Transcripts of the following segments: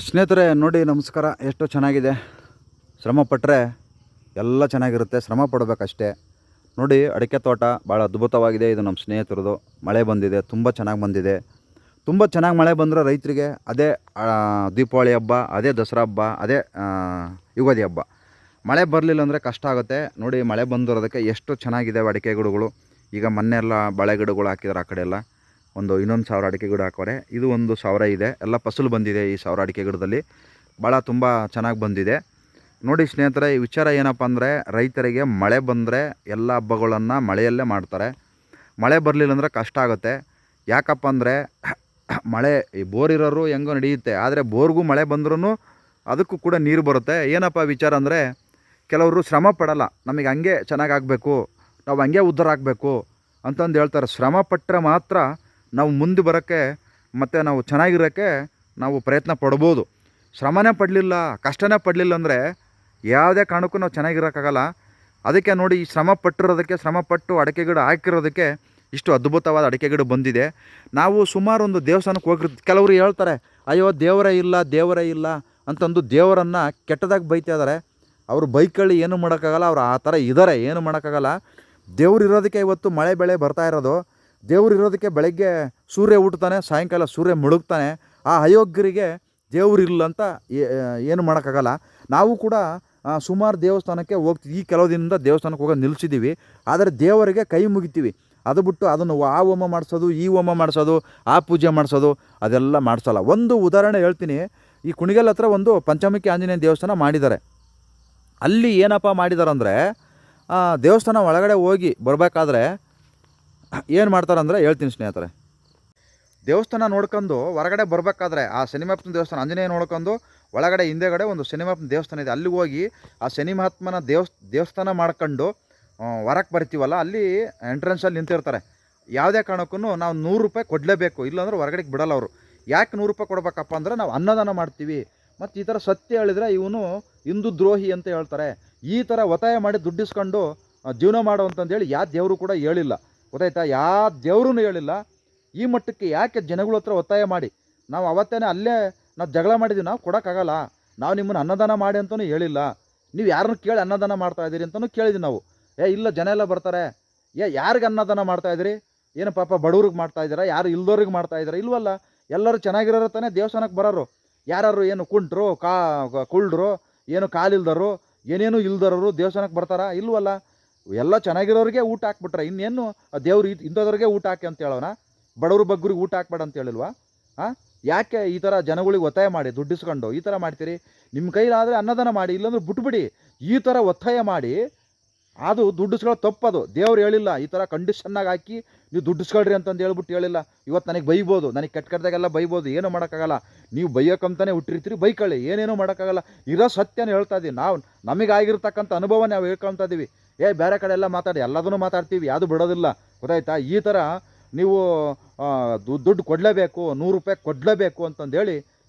ಸ್ನೇಹಿತರೆ ನೋಡಿ ನಮಸ್ಕಾರ. ಎಷ್ಟು ಚೆನ್ನಾಗಿದೆ. ಶ್ರಮ ಪಟ್ಟರೆ ಎಲ್ಲ ಚೆನ್ನಾಗಿರುತ್ತೆ, ಶ್ರಮ ಪಡಬೇಕಷ್ಟೇ. ನೋಡಿ ಅಡಿಕೆ ತೋಟ ಭಾಳ ಅದ್ಭುತವಾಗಿದೆ. ಇದು ನಮ್ಮ ಸ್ನೇಹಿತರದು. ಮಳೆ ಬಂದಿದೆ, ತುಂಬ ಚೆನ್ನಾಗಿ ಬಂದಿದೆ. ತುಂಬ ಚೆನ್ನಾಗಿ ಮಳೆ ಬಂದರೆ ರೈತರಿಗೆ ಅದೇ ದೀಪಾವಳಿ ಹಬ್ಬ, ಅದೇ ದಸರಾ ಹಬ್ಬ, ಅದೇ ಯುಗಾದಿ ಹಬ್ಬ. ಮಳೆ ಬರಲಿಲ್ಲ ಅಂದರೆ ಕಷ್ಟ ಆಗುತ್ತೆ. ನೋಡಿ ಮಳೆ ಬಂದಿರೋದಕ್ಕೆ ಎಷ್ಟು ಚೆನ್ನಾಗಿದೆ ಅಡಿಕೆ ಗಿಡಗಳು. ಈಗ ಮೊನ್ನೆ ಎಲ್ಲ ಬಾಳೆ ಗಿಡಗಳು ಹಾಕಿದ್ದಾರೆ. ಆ ಕಡೆ ಎಲ್ಲ ಒಂದು 1000 ಅಡಿಕೆ ಗಿಡ ಹಾಕೋರೆ. ಇದು 1000 ಇದೆ. ಎಲ್ಲ ಫಸಲು ಬಂದಿದೆ ಈ 1000 ಅಡಿಕೆ ಗಿಡದಲ್ಲಿ. ಭಾಳ ತುಂಬ ಚೆನ್ನಾಗಿ ಬಂದಿದೆ. ನೋಡಿ ಸ್ನೇಹಿತರೆ, ಈ ವಿಚಾರ ಏನಪ್ಪ ಅಂದರೆ, ರೈತರಿಗೆ ಮಳೆ ಬಂದರೆ ಎಲ್ಲ ಹಬ್ಬಗಳನ್ನು ಮಳೆಯಲ್ಲೇ ಮಾಡ್ತಾರೆ. ಮಳೆ ಬರಲಿಲ್ಲ ಅಂದರೆ ಕಷ್ಟ ಆಗುತ್ತೆ. ಯಾಕಪ್ಪ ಅಂದರೆ ಮಳೆ ಈ ಬೋರ್ ಇರೋರು ಹೆಂಗೋ ನಡೆಯುತ್ತೆ, ಆದರೆ ಬೋರ್ಗೂ ಮಳೆ ಬಂದ್ರೂ ಅದಕ್ಕೂ ಕೂಡ ನೀರು ಬರುತ್ತೆ. ಏನಪ್ಪ ವಿಚಾರ ಅಂದರೆ, ಕೆಲವರು ಶ್ರಮ ಪಡಲ್ಲ. ನಮಗೆ ಹಂಗೆ ಚೆನ್ನಾಗಾಗಬೇಕು, ನಾವು ಹಂಗೆ ಉದ್ಧಾರ ಆಗಬೇಕು ಅಂತಂದು ಹೇಳ್ತಾರೆ. ಶ್ರಮ ಪಟ್ಟರೆ ಮಾತ್ರ ನಾವು ಮುಂದೆ ಬರೋಕ್ಕೆ ಮತ್ತು ನಾವು ಚೆನ್ನಾಗಿರೋಕ್ಕೆ ನಾವು ಪ್ರಯತ್ನ ಪಡ್ಬೋದು. ಶ್ರಮನೇ ಪಡಲಿಲ್ಲ, ಕಷ್ಟನೇ ಪಡಲಿಲ್ಲ ಅಂದರೆ ಯಾವುದೇ ಕಾರಣಕ್ಕೂ ನಾವು ಚೆನ್ನಾಗಿರೋಕ್ಕಾಗಲ್ಲ. ಅದಕ್ಕೆ ನೋಡಿ, ಈ ಶ್ರಮ ಪಟ್ಟಿರೋದಕ್ಕೆ, ಶ್ರಮಪಟ್ಟು ಅಡಿಕೆ ಗಿಡ ಹಾಕಿರೋದಕ್ಕೆ ಇಷ್ಟು ಅದ್ಭುತವಾದ ಅಡಿಕೆ ಗಿಡ ಬಂದಿದೆ. ನಾವು ಸುಮಾರು ಒಂದು ದೇವಸ್ಥಾನಕ್ಕೆ ಹೋಗಿರ್ತೀವಿ. ಕೆಲವರು ಹೇಳ್ತಾರೆ, ಅಯ್ಯೋ ದೇವರೇ ಇಲ್ಲ ಅಂತಂದು ದೇವರನ್ನು ಕೆಟ್ಟದಾಗಿ ಬೈತಾ ಇದ್ದಾರೆ. ಅವರು ಬೈಕಲ್ಲಿ ಏನು ಮಾಡೋಕ್ಕಾಗಲ್ಲ. ಅವ್ರು ಆ ಥರ ಇದ್ದಾರೆ, ಏನು ಮಾಡೋಕ್ಕಾಗಲ್ಲ. ದೇವ್ರು ಇರೋದಕ್ಕೆ ಇವತ್ತು ಮಳೆ ಬೆಳೆ ಬರ್ತಾ ಇರೋದು. ದೇವ್ರು ಇರೋದಕ್ಕೆ ಬೆಳಗ್ಗೆ ಸೂರ್ಯ ಹುಟ್ಟುತ್ತಾನೆ, ಸಾಯಂಕಾಲ ಸೂರ್ಯ ಮುಳುಗ್ತಾನೆ. ಆ ಅಯೋಗ್ಯರಿಗೆ ದೇವ್ರು ಇಲ್ಲ ಅಂತ ಏನು ಮಾಡೋಕ್ಕಾಗಲ್ಲ. ನಾವು ಕೂಡ ಸುಮಾರು ದೇವಸ್ಥಾನಕ್ಕೆ ಹೋಗ್ತೀವಿ. ಈ ಕೆಲವು ದಿನದಿಂದ ದೇವಸ್ಥಾನಕ್ಕೆ ಹೋಗೋದು ನಿಲ್ಲಿಸಿದ್ದೀವಿ. ಆದರೆ ದೇವರಿಗೆ ಕೈ ಮುಗಿತೀವಿ. ಅದು ಬಿಟ್ಟು ಅದನ್ನು ಆ ಹೋಮ ಮಾಡಿಸೋದು, ಈ ಹೋಮ ಮಾಡಿಸೋದು, ಆ ಪೂಜೆ ಮಾಡಿಸೋದು ಅದೆಲ್ಲ ಮಾಡಿಸೋಲ್ಲ. ಒಂದು ಉದಾಹರಣೆ ಹೇಳ್ತೀನಿ. ಈ ಕುಣಿಗಲ್ ಹತ್ರ ಒಂದು ಪಂಚಮುಖಿ ಆಂಜನೇಯ ದೇವಸ್ಥಾನ ಮಾಡಿದ್ದಾರೆ. ಅಲ್ಲಿ ಏನಪ್ಪ ಮಾಡಿದ್ದಾರೆ ಅಂದರೆ, ದೇವಸ್ಥಾನ ಒಳಗಡೆ ಹೋಗಿ ಬರಬೇಕಾದ್ರೆ ಏನು ಮಾಡ್ತಾರಂದರೆ ಹೇಳ್ತೀನಿ ಸ್ನೇಹಿತರೆ. ದೇವಸ್ಥಾನ ನೋಡ್ಕೊಂಡು ಹೊರಗಡೆ ಬರಬೇಕಾದ್ರೆ ಆ ಶನಿ ಮಹಾತ್ಮನ ದೇವಸ್ಥಾನ, ಆಂಜನೇಯ ನೋಡ್ಕೊಂಡು ಒಳಗಡೆ ಹಿಂದೆಗಡೆ ಒಂದು ಶನಿ ಮಹಾತ್ಮನ ದೇವಸ್ಥಾನ ಇದೆ. ಅಲ್ಲಿಗೆ ಹೋಗಿ ಆ ಶನಿ ಮಹಾತ್ಮನ ದೇವಸ್ಥಾನ ಮಾಡ್ಕೊಂಡು ಹೊರಕ್ಕೆ ಬರ್ತೀವಲ್ಲ, ಅಲ್ಲಿ ಎಂಟ್ರೆನ್ಸಲ್ಲಿ ನಿಂತಿರ್ತಾರೆ. ಯಾವುದೇ ಕಾರಣಕ್ಕೂ ನಾವು 100 ರೂಪಾಯಿ ಕೊಡಲೇಬೇಕು, ಇಲ್ಲಾಂದ್ರೆ ಹೊರಗಡೆಗೆ ಬಿಡಲ್ಲ ಅವರು. ಯಾಕೆ 100 ರೂಪಾಯಿ ಕೊಡಬೇಕಪ್ಪ ಅಂದರೆ, ನಾವು ಅನ್ನದಾನ ಮಾಡ್ತೀವಿ. ಮತ್ತು ಈ ಥರ ಸತ್ಯ ಹೇಳಿದರೆ ಇವನು ಹಿಂದೂ ದ್ರೋಹಿ ಅಂತ ಹೇಳ್ತಾರೆ. ಈ ಥರ ಒತ್ತಾಯ ಮಾಡಿ ದುಡ್ಡಿಸ್ಕೊಂಡು ಜೀವನ ಮಾಡು ಅಂತಂದೇಳಿ ಯಾವ ದೇವರು ಕೂಡ ಹೇಳಿಲ್ಲ, ಗೊತ್ತಾಯ್ತಾ? ಯಾವ ದೇವ್ರೂ ಹೇಳಿಲ್ಲ. ಈ ಮಟ್ಟಕ್ಕೆ ಯಾಕೆ ಜನಗಳ ಹತ್ರ ಒತ್ತಾಯ ಮಾಡಿ? ನಾವು ಅವತ್ತೇ ಅಲ್ಲೇ ನಾವು ಜಗಳ ಮಾಡಿದ್ದೀವಿ. ನಾವು ಕೊಡೋಕ್ಕಾಗಲ್ಲ. ನಾವು ನಿಮ್ಮನ್ನು ಅನ್ನದಾನ ಮಾಡಿ ಅಂತಲೂ ಹೇಳಿಲ್ಲ. ನೀವು ಯಾರನ್ನು ಕೇಳಿ ಅನ್ನದಾನ ಮಾಡ್ತಾಯಿದ್ದೀರಿ ಅಂತಲೂ ಕೇಳಿದ್ವಿ ನಾವು. ಇಲ್ಲ ಜನ ಎಲ್ಲ ಬರ್ತಾರೆ, ಯಾರಿಗೆ ಅನ್ನದಾನ ಮಾಡ್ತಾಯಿದ್ದೀರಿ? ಏನು ಪಾಪ ಬಡವ್ರಿಗೆ ಮಾಡ್ತಾಯಿದ್ದೀರಾ? ಯಾರು ಇಲ್ದೋರಿಗೆ ಮಾಡ್ತಾಯಿದ್ದೀರಾ? ಇಲ್ವಲ್ಲ. ಎಲ್ಲರೂ ಚೆನ್ನಾಗಿರೋರು ತಾನೇ ದೇವಸ್ಥಾನಕ್ಕೆ ಬರೋರು. ಯಾರು ಏನು ಕುಂಟ್ರು, ಕುಳ್ಡ್ರು, ಏನು ಕಾಲಿಲ್ದರು, ಏನೇನು ಇಲ್ದರೋರು ದೇವಸ್ಥಾನಕ್ಕೆ ಬರ್ತಾರಾ? ಇಲ್ವಲ್ಲ. ಎಲ್ಲ ಚೆನ್ನಾಗಿರೋರಿಗೆ ಊಟ ಹಾಕ್ಬಿಟ್ರೆ ಇನ್ನೇನು ದೇವ್ರು ಇಂಥವ್ರಿಗೆ ಊಟ ಹಾಕಿ ಅಂತ ಹೇಳೋಣ? ಬಡವ್ರ ಬಗ್ಗರಿಗೆ ಊಟ ಹಾಕ್ಬೇಡ ಅಂತ ಹೇಳಿಲ್ವಾ? ಯಾಕೆ ಈ ಥರ ಜನಗಳಿಗೆ ಒತ್ತಾಯ ಮಾಡಿ ದುಡ್ಡಿಸ್ಕೊಂಡು ಈ ಥರ ಮಾಡ್ತೀರಿ? ನಿಮ್ಮ ಕೈಲಾದರೆ ಅನ್ನದಾನ ಮಾಡಿ, ಇಲ್ಲಾಂದ್ರೆ ಬಿಟ್ಬಿಡಿ. ಈ ಥರ ಒತ್ತಾಯ ಮಾಡಿ ಅದು ದುಡ್ಡಿಸ್ಕೊಳ್ಳೋ ತಪ್ಪದು. ದೇವ್ರು ಹೇಳಿಲ್ಲ ಈ ಥರ ಕಂಡೀಷನ್ನಾಗಿ ಹಾಕಿ ನೀವು ದುಡ್ಡಿಸ್ಕೊಳ್ರಿ ಅಂತಂದು ಹೇಳ್ಬಿಟ್ಟು ಹೇಳಿಲ್ಲ. ಇವತ್ತು ನನಗೆ ಬೈಬೋದು, ನನಗೆ ಕೆಟ್ಟದಾಗೆಲ್ಲ ಬೈಬೋದು, ಏನೂ ಮಾಡೋಕ್ಕಾಗಲ್ಲ. ನೀವು ಬೈಯೋಕ್ಕಂತಲೇ ಹುಟ್ಟಿರ್ತೀರಿ, ಬೈಕೊಳ್ಳಿ, ಏನೇನೂ ಮಾಡೋಕ್ಕಾಗಲ್ಲ. ಇರೋ ಸತ್ಯನ ಹೇಳ್ತಾ ಇದ್ದೀವಿ ನಾವು. ನಮಗಾಗಿರ್ತಕ್ಕಂಥ ಅನುಭವ ನಾವು ಹೇಳ್ಕೊಳ್ತಾ ಇದ್ದೀವಿ. ಬೇರೆ ಕಡೆ ಎಲ್ಲ ಮಾತಾಡಿ ಎಲ್ಲದನ್ನೂ ಮಾತಾಡ್ತೀವಿ, ಯಾವುದು ಬಿಡೋದಿಲ್ಲ, ಗೊತ್ತಾಯ್ತಾ? ಈ ಥರ ನೀವು ದುಡ್ಡು ಕೊಡಲೇಬೇಕು, 100 ರೂಪಾಯಿ ಕೊಡಲೇಬೇಕು ಅಂತಂದೇಳಿ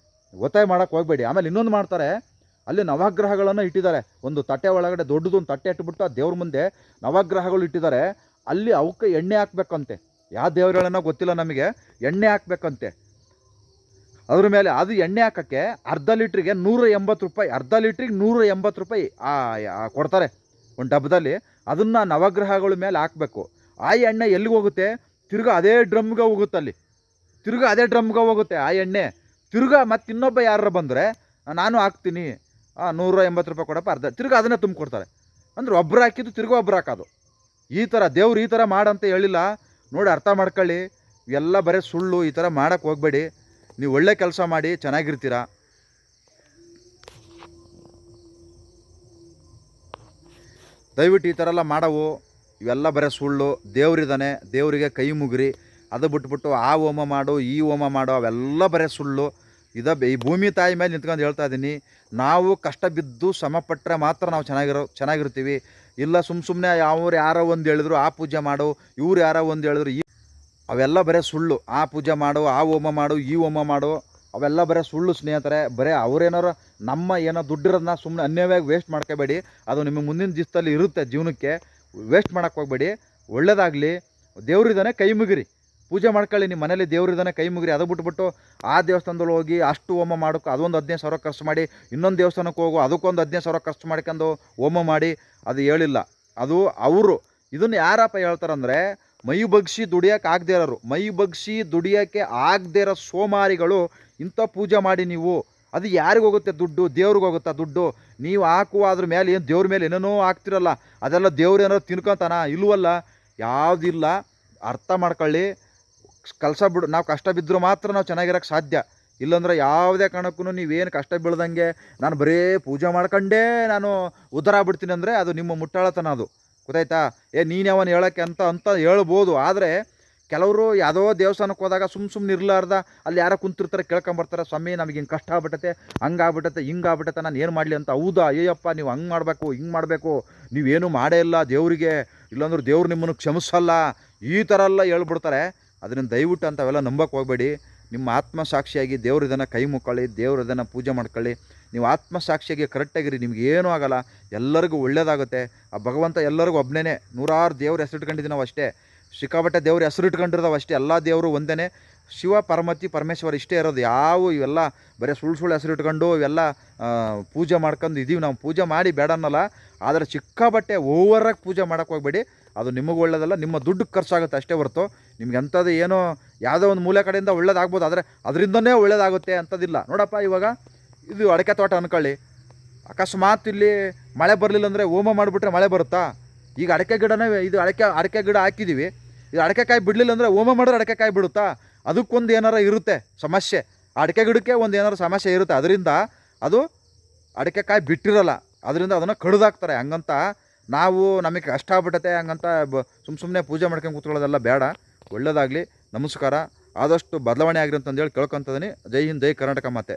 ಒತ್ತಾಯ ಮಾಡೋಕ್ಕೆ ಹೋಗಬೇಡಿ. ಆಮೇಲೆ ಇನ್ನೊಂದು ಮಾಡ್ತಾರೆ, ಅಲ್ಲಿ ನವಗ್ರಹಗಳನ್ನು ಇಟ್ಟಿದ್ದಾರೆ. ಒಂದು ತಟ್ಟೆ ಒಳಗಡೆ ದೊಡ್ಡದೊಂದು ತಟ್ಟೆ ಇಟ್ಬಿಟ್ಟು ಆ ದೇವ್ರ ಮುಂದೆ ನವಗ್ರಹಗಳು ಇಟ್ಟಿದ್ದಾರೆ. ಅಲ್ಲಿ ಅವಕ್ಕೆ ಎಣ್ಣೆ ಹಾಕ್ಬೇಕಂತೆ. ಯಾವ ದೇವರುಗಳನ್ನೋ ಗೊತ್ತಿಲ್ಲ ನಮಗೆ. ಎಣ್ಣೆ ಹಾಕ್ಬೇಕಂತೆ ಅದ್ರ ಮೇಲೆ. ಅದು ಎಣ್ಣೆ ಹಾಕೋಕ್ಕೆ ಅರ್ಧ ಲೀಟ್ರಿಗೆ 180 ರೂಪಾಯಿ. ಅರ್ಧ ಲೀಟ್ರಿಗೆ 180 ರೂಪಾಯಿ ಕೊಡ್ತಾರೆ ಒಂದು ಡಬ್ಬದಲ್ಲಿ. ಅದನ್ನು ನವಗ್ರಹಗಳ ಮೇಲೆ ಹಾಕಬೇಕು. ಆ ಎಣ್ಣೆ ಎಲ್ಲಿಗೆ ಹೋಗುತ್ತೆ? ತಿರ್ಗಾ ಅದೇ ಡ್ರಮ್ಗೆ ಹೋಗುತ್ತೆ. ಅಲ್ಲಿ ತಿರ್ಗಾ ಅದೇ ಡ್ರಮ್ಗೆ ಹೋಗುತ್ತೆ ಆ ಎಣ್ಣೆ. ತಿರ್ಗಾ ಮತ್ತು ಇನ್ನೊಬ್ಬ ಯಾರು ಬಂದರೆ ನಾನು ಹಾಕ್ತೀನಿ, 180 ರೂಪಾಯಿ ಕೊಡಪ್ಪ, ಅರ್ಧ, ತಿರ್ಗಾ ಅದನ್ನೇ ತುಂಬಿಕೊಡ್ತಾರೆ. ಅಂದ್ರೆ ಒಬ್ಬರು ಹಾಕಿದ್ದು ತಿರ್ಗಾ ಒಬ್ರು ಹಾಕೋದು. ಈ ಥರ ದೇವ್ರು ಈ ಥರ ಮಾಡಂತ ಹೇಳಿಲ್ಲ. ನೋಡಿ ಅರ್ಥ ಮಾಡ್ಕೊಳ್ಳಿ. ಇವೆಲ್ಲ ಬರೀ ಸುಳ್ಳು. ಈ ಥರ ಮಾಡೋಕ್ಕೆ ಹೋಗಬೇಡಿ. ನೀವು ಒಳ್ಳೆ ಕೆಲಸ ಮಾಡಿ ಚೆನ್ನಾಗಿರ್ತೀರ. ದಯವಿಟ್ಟು ಈ ಥರ ಎಲ್ಲ ಮಾಡವು. ಇವೆಲ್ಲ ಬರೀ ಸುಳ್ಳು. ದೇವ್ರಿದ್ದಾನೆ, ದೇವರಿಗೆ ಕೈ ಮುಗಿರಿ. ಅದು ಬಿಟ್ಬಿಟ್ಟು ಆ ಹೋಮ ಮಾಡು, ಈ ಹೋಮ ಮಾಡು, ಅವೆಲ್ಲ ಬರೀ ಸುಳ್ಳು. ಈ ಭೂಮಿ ತಾಯಿ ಮೇಲೆ ನಿಂತ್ಕೊಂಡು ಹೇಳ್ತಾ ಇದ್ದೀನಿ. ನಾವು ಕಷ್ಟ ಬಿದ್ದು ಶ್ರಮಪಟ್ಟರೆ ಮಾತ್ರ ನಾವು ಚೆನ್ನಾಗಿರ್ತೀವಿ. ಇಲ್ಲ ಸುಮ್ಮನೆ ಯಾರೋ ಒಂದು ಹೇಳಿದ್ರು ಆ ಪೂಜೆ ಮಾಡು, ಇವ್ರು ಯಾರೋ ಒಂದು ಹೇಳಿದ್ರು ಅವೆಲ್ಲ ಬರೀ ಸುಳ್ಳು. ಆ ಪೂಜೆ ಮಾಡು, ಆ ಹೋಮ ಮಾಡು, ಈ ಹೋಮ ಮಾಡು, ಅವೆಲ್ಲ ಬರೀ ಸುಳ್ಳು ಸ್ನೇಹಿತರೆ. ಬರೀ ಅವರೇನಾರು ನಮ್ಮ ಏನೋ ದುಡ್ಡಿರೋದನ್ನ ಸುಮ್ಮನೆ ಅನ್ಯವಾಗಿ ವೇಸ್ಟ್ ಮಾಡ್ಕೋಬೇಡಿ. ಅದು ನಿಮಗೆ ಮುಂದಿನ ದಿವಸದಲ್ಲಿ ಇರುತ್ತೆ. ಜೀವನಕ್ಕೆ ವೇಸ್ಟ್ ಮಾಡೋಕ್ಕೆ ಹೋಗಬೇಡಿ. ಒಳ್ಳೆಯದಾಗಲಿ. ದೇವರಿದ್ದಾನೆ, ಕೈ ಮುಗಿರಿ. ಪೂಜೆ ಮಾಡ್ಕೊಳ್ಳಿ. ನಿಮ್ಮ ಮನೇಲಿ ದೇವ್ರಿದ್ದಾನೆ, ಕೈ ಮುಗಿರಿ. ಅದು ಬಿಟ್ಬಿಟ್ಟು ಆ ದೇವಸ್ಥಾನದಲ್ಲಿ ಹೋಗಿ ಅಷ್ಟು ಹೋಮ ಮಾಡೋಕ್ಕೆ ಅದೊಂದು 15,000 ಖರ್ಚು ಮಾಡಿ, ಇನ್ನೊಂದು ದೇವಸ್ಥಾನಕ್ಕೆ ಹೋಗು ಅದಕ್ಕೊಂದು 15,000 ಖರ್ಚು ಮಾಡ್ಕೊಂಡು ಹೋಮ ಮಾಡಿ, ಅದು ಹೇಳಿಲ್ಲ. ಅದು ಅವರು ಇದನ್ನು ಯಾರಪ್ಪ ಹೇಳ್ತಾರಂದರೆ, ಮೈ ಬಗ್ಸಿ ದುಡಿಯೋಕೆ ಆಗದೇ ಇರೋರು, ಮೈ ಬಗ್ಸಿ ದುಡಿಯೋಕ್ಕೆ ಆಗದೇ ಇರೋ ಸೋಮಾರಿಗಳು ಇಂಥ ಪೂಜೆ ಮಾಡಿ ನೀವು. ಅದು ಯಾರಿಗೆ ಹೋಗುತ್ತೆ ದುಡ್ಡು? ದೇವ್ರಿಗೆ ಹೋಗುತ್ತಾ ದುಡ್ಡು? ನೀವು ಹಾಕುವ ಅದ್ರ ಮೇಲೆ ಏನು ದೇವ್ರ ಮೇಲೆ ಏನೇನೋ ಹಾಕ್ತಿರಲ್ಲ, ಅದೆಲ್ಲ ದೇವ್ರು ಏನಾದ್ರು ತಿನ್ಕೊತಾನ? ಇಲ್ವಲ್ಲ, ಯಾವುದಿಲ್ಲ. ಅರ್ಥ ಮಾಡ್ಕೊಳ್ಳಿ. ಕೆಲಸ ಬಿಡು, ನಾವು ಕಷ್ಟ ಬಿದ್ದರೂ ಮಾತ್ರ ನಾವು ಚೆನ್ನಾಗಿರೋಕ್ಕೆ ಸಾಧ್ಯ. ಇಲ್ಲಾಂದ್ರೆ ಯಾವುದೇ ಕಾರಣಕ್ಕೂ ನೀವೇನು ಕಷ್ಟ ಬೀಳ್ದಂಗೆ ನಾನು ಬರೀ ಪೂಜೆ ಮಾಡ್ಕೊಂಡೇ ನಾನು ಉದ್ಧಾರ ಆಗ್ಬಿಡ್ತೀನಿ ಅಂದರೆ ಅದು ನಿಮ್ಮ ಮುಟ್ಟಾಳತನ. ಅದು ಗೊತ್ತಾಯ್ತಾ? ನೀನು ಯಾವನು ಹೇಳೋಕ್ಕೆ ಅಂತ ಹೇಳ್ಬೋದು. ಆದರೆ ಕೆಲವರು ಯಾವುದೋ ದೇವಸ್ಥಾನಕ್ಕೆ ಹೋದಾಗ ಸುಮ್ಮನೆ ಇರಲಾರ್ದ ಅಲ್ಲಿ ಯಾರೋ ಕುಂತಿರ್ತಾರೆ, ಕೇಳ್ಕೊಂಬರ್ತಾರೆ, ಸ್ವಾಮಿ ನಮಗೆ ಹಿಂಗೆ ಕಷ್ಟ ಆಗ್ಬಿಟ್ಟತೆ, ಹಂಗಾಗ್ಬಿಟ್ಟತೆ, ಹಿಂಗಾಗ್ಬಿಟ್ಟತೆ, ನಾನು ಏನು ಮಾಡಲಿ ಅಂತ. ಹೌದಾ? ಅಯ್ಯಪ್ಪ ನೀವು ಹಂಗೆ ಮಾಡಬೇಕು, ಹಿಂಗೆ ಮಾಡಬೇಕು, ನೀವೇನು ಮಾಡೇ ಇಲ್ಲ ದೇವರಿಗೆ, ಇಲ್ಲಾಂದ್ರೆ ದೇವ್ರು ನಿಮ್ಮನ್ನು ಕ್ಷಮಿಸಲ್ಲ, ಈ ಥರ ಎಲ್ಲ ಹೇಳ್ಬಿಡ್ತಾರೆ. ಅದನ್ನು ದಯವಿಟ್ಟು ಅಂಥವೆಲ್ಲ ನಂಬಕ್ಕೆ ಹೋಗಬೇಡಿ. ನಿಮ್ಮ ಆತ್ಮಸಾಕ್ಷಿಯಾಗಿ ದೇವ್ರು ಇದನ್ನು ಕೈ ಮುಕ್ಕೊಳ್ಳಿ, ದೇವ್ರು ಇದನ್ನು ಪೂಜೆ ಮಾಡ್ಕೊಳ್ಳಿ. ನೀವು ಆತ್ಮಸಾಕ್ಷಿಯಾಗಿ ಕರೆಕ್ಟಾಗಿರಿ, ನಿಮ್ಗೆ ಏನೂ ಆಗೋಲ್ಲ, ಎಲ್ಲರಿಗೂ ಒಳ್ಳೇದಾಗುತ್ತೆ. ಆ ಭಗವಂತ ಎಲ್ಲರಿಗೂ ಒಬ್ಬನೇ. ನೂರಾರು ದೇವ್ರ ಹೆಸರು ಇಟ್ಕೊಂಡಿದ್ದೀವಿ ನಾವು ಅಷ್ಟೇ, ಸಿಕ್ಕಾಪಟ್ಟೆ ದೇವ್ರ ಹೆಸರು ಇಟ್ಕೊಂಡಿರೋದು ಅಷ್ಟೇ. ಎಲ್ಲ ದೇವರು ಒಂದೇ, ಶಿವ ಪಾರ್ವತಿ ಪರಮೇಶ್ವರ ಇಷ್ಟೇ ಇರೋದು. ಇವೆಲ್ಲ ಬರೀ ಸುಳ್ಳು ಹೆಸರು ಇಟ್ಕೊಂಡು ಇವೆಲ್ಲ ಪೂಜೆ ಮಾಡ್ಕೊಂಡು ಇದ್ದೀವಿ ನಾವು. ಪೂಜೆ ಮಾಡಿ ಬೇಡ ಅನ್ನಲ್ಲ, ಆದರೆ ಸಿಕ್ಕಾಪಟ್ಟೆ ಓವರಾಗಿ ಪೂಜೆ ಮಾಡೋಕ್ಕೆ ಹೋಗಬೇಡಿ. ಅದು ನಿಮಗೆ ಒಳ್ಳೇದಲ್ಲ, ನಿಮ್ಮ ದುಡ್ಡು ಖರ್ಚಾಗುತ್ತೆ ಅಷ್ಟೇ ಹೊರತು ನಿಮ್ಗೆ ಅಂಥದ್ದು ಏನೋ ಯಾವುದೋ ಒಂದು ಮೂಲೆ ಕಡೆಯಿಂದ ಒಳ್ಳೇದಾಗ್ಬೋದು, ಆದರೆ ಅದರಿಂದನೇ ಒಳ್ಳೇದಾಗುತ್ತೆ ಅಂಥದ್ದಿಲ್ಲ. ನೋಡಪ್ಪ, ಇವಾಗ ಇದು ಅಡಿಕೆ ತೋಟ ಅಂದ್ಕೊಳ್ಳಿ, ಅಕಸ್ಮಾತ್ ಇಲ್ಲಿ ಮಳೆ ಬರಲಿಲ್ಲ ಅಂದರೆ ಹೋಮ ಮಾಡಿಬಿಟ್ರೆ ಮಳೆ ಬರುತ್ತಾ? ಈಗ ಅಡಿಕೆ ಗಿಡನೇ, ಇದು ಅಡಿಕೆ ಗಿಡ ಹಾಕಿದ್ದೀವಿ, ಇದು ಅಡಿಕೆಕಾಯಿ ಬಿಡಲಿಲ್ಲ ಅಂದರೆ ಹೋಮ ಮಾಡಿದ್ರೆ ಅಡಿಕೆಕಾಯಿ ಬಿಡುತ್ತಾ? ಅದಕ್ಕೊಂದು ಏನಾರ ಇರುತ್ತೆ ಸಮಸ್ಯೆ, ಅಡಿಕೆ ಗಿಡಕ್ಕೆ ಒಂದು ಏನಾರು ಸಮಸ್ಯೆ ಇರುತ್ತೆ. ಅದರಿಂದ ಅದು ಅಡಿಕೆಕಾಯಿ ಬಿಟ್ಟಿರಲ್ಲ, ಅದರಿಂದ ಅದನ್ನು ಕಡಿದಾಕ್ತಾರೆ. ಹಂಗಂತ ನಾವು ನಮಗೆ ಕಷ್ಟ ಆಗ್ಬಿಟ್ಟತೆ ಹಂಗಂತ ಸುಮ್ಮನೆ ಪೂಜೆ ಮಾಡ್ಕೊಂಡು ಕೂತ್ಕೊಳ್ಳೋದೆಲ್ಲ ಬೇಡ. ಒಳ್ಳೆಯದಾಗಲಿ, ನಮಸ್ಕಾರ. ಆದಷ್ಟು ಬದಲಾವಣೆ ಆಗಿರಿ ಅಂತಂದೇಳಿ ಕೇಳ್ಕೊತಿದ್ದೀನಿ. ಜೈ ಹಿಂದ್, ಜೈ ಕರ್ನಾಟಕ ಮಾತೆ.